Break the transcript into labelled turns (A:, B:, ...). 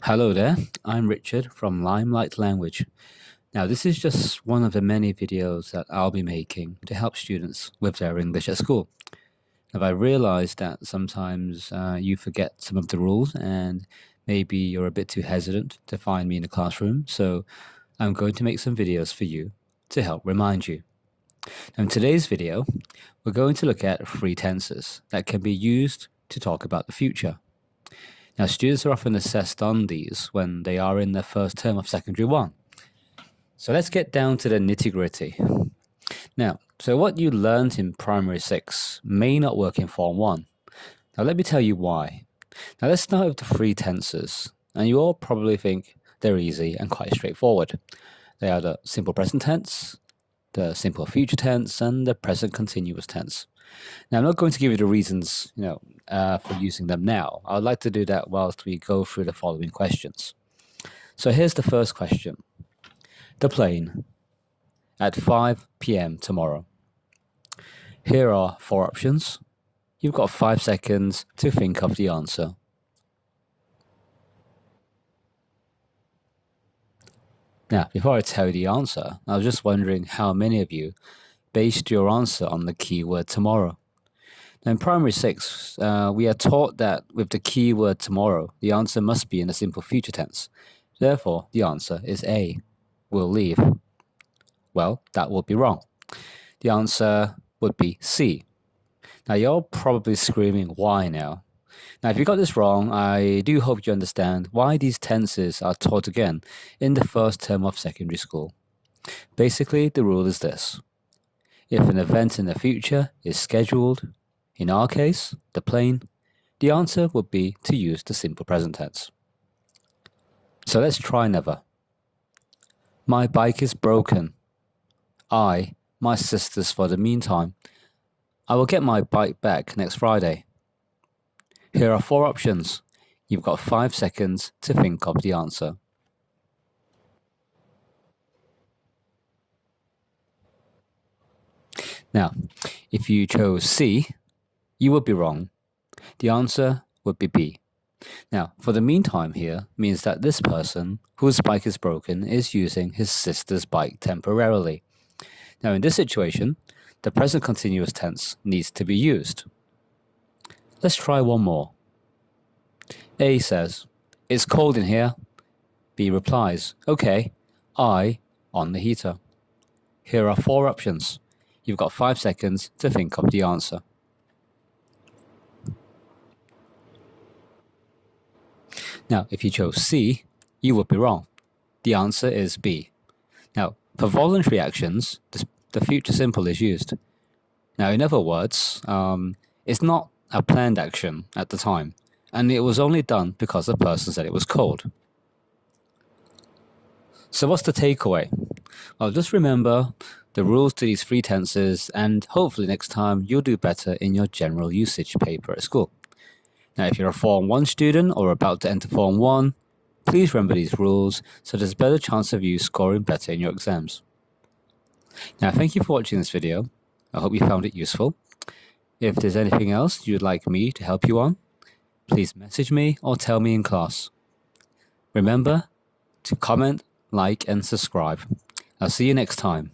A: Hello there, I'm Richard from Limelight Language. Now, this is just one of the many videos that I'll be making to help students with their English at school. Now, I realize that sometimes you forget some of the rules and maybe you're a bit too hesitant to find me in the classroom, so I'm going to make some videos for you to help remind you. Now, in today's video, we're going to look at three tenses that can be used to talk about the future. Now, students are often assessed on these when they are in their first term of Secondary 1. So let's get down to the nitty-gritty. Now, so what you learned in Primary 6 may not work in Form 1. Now, let me tell you why. Now, let's start with the three tenses, and you all probably think they're easy and quite straightforward. They are the simple present tense, the simple future tense, and the present continuous tense. Now, I'm not going to give you the reasons, for using them now. I would like to do that whilst we go through the following questions. So here's the first question. The plane at 5 p.m. tomorrow. Here are four options. You've got 5 seconds to think of the answer. Now, before I tell you the answer, I was just wondering how many of you based your answer on the keyword tomorrow. Now, in Primary 6, we are taught that with the keyword tomorrow, the answer must be in the simple future tense. Therefore, the answer is A, will leave. Well, that would be wrong. The answer would be C. Now, you're probably screaming, why now? Now, if you got this wrong, I do hope you understand why these tenses are taught again in the first term of secondary school. Basically, the rule is this. If an event in the future is scheduled, in our case, the plane, the answer would be to use the simple present tense. So let's try another. My bike is broken. My sister's for the meantime. I will get my bike back next Friday. Here are four options. You've got 5 seconds to think of the answer. Now, if you chose C, you would be wrong. The answer would be B. Now, for the meantime here means that this person whose bike is broken is using his sister's bike temporarily. Now, in this situation, the present continuous tense needs to be used. Let's try one more. A says, it's cold in here. B replies, okay, I on the heater. Here are four options. You've got 5 seconds to think of the answer. Now, if you chose C, you would be wrong. The answer is B. Now, for voluntary actions, the future simple is used. Now, in other words, it's not a planned action at the time, and it was only done because the person said it was cold. So what's the takeaway? Well, just remember the rules to these three tenses, and hopefully next time you'll do better in your general usage paper at school. Now, if you're a Form 1 student or about to enter Form 1, please remember these rules so there's a better chance of you scoring better in your exams. Now, thank you for watching this video. I hope you found it useful. If there's anything else you'd like me to help you on, please message me or tell me in class. Remember to comment, like, and subscribe. I'll see you next time.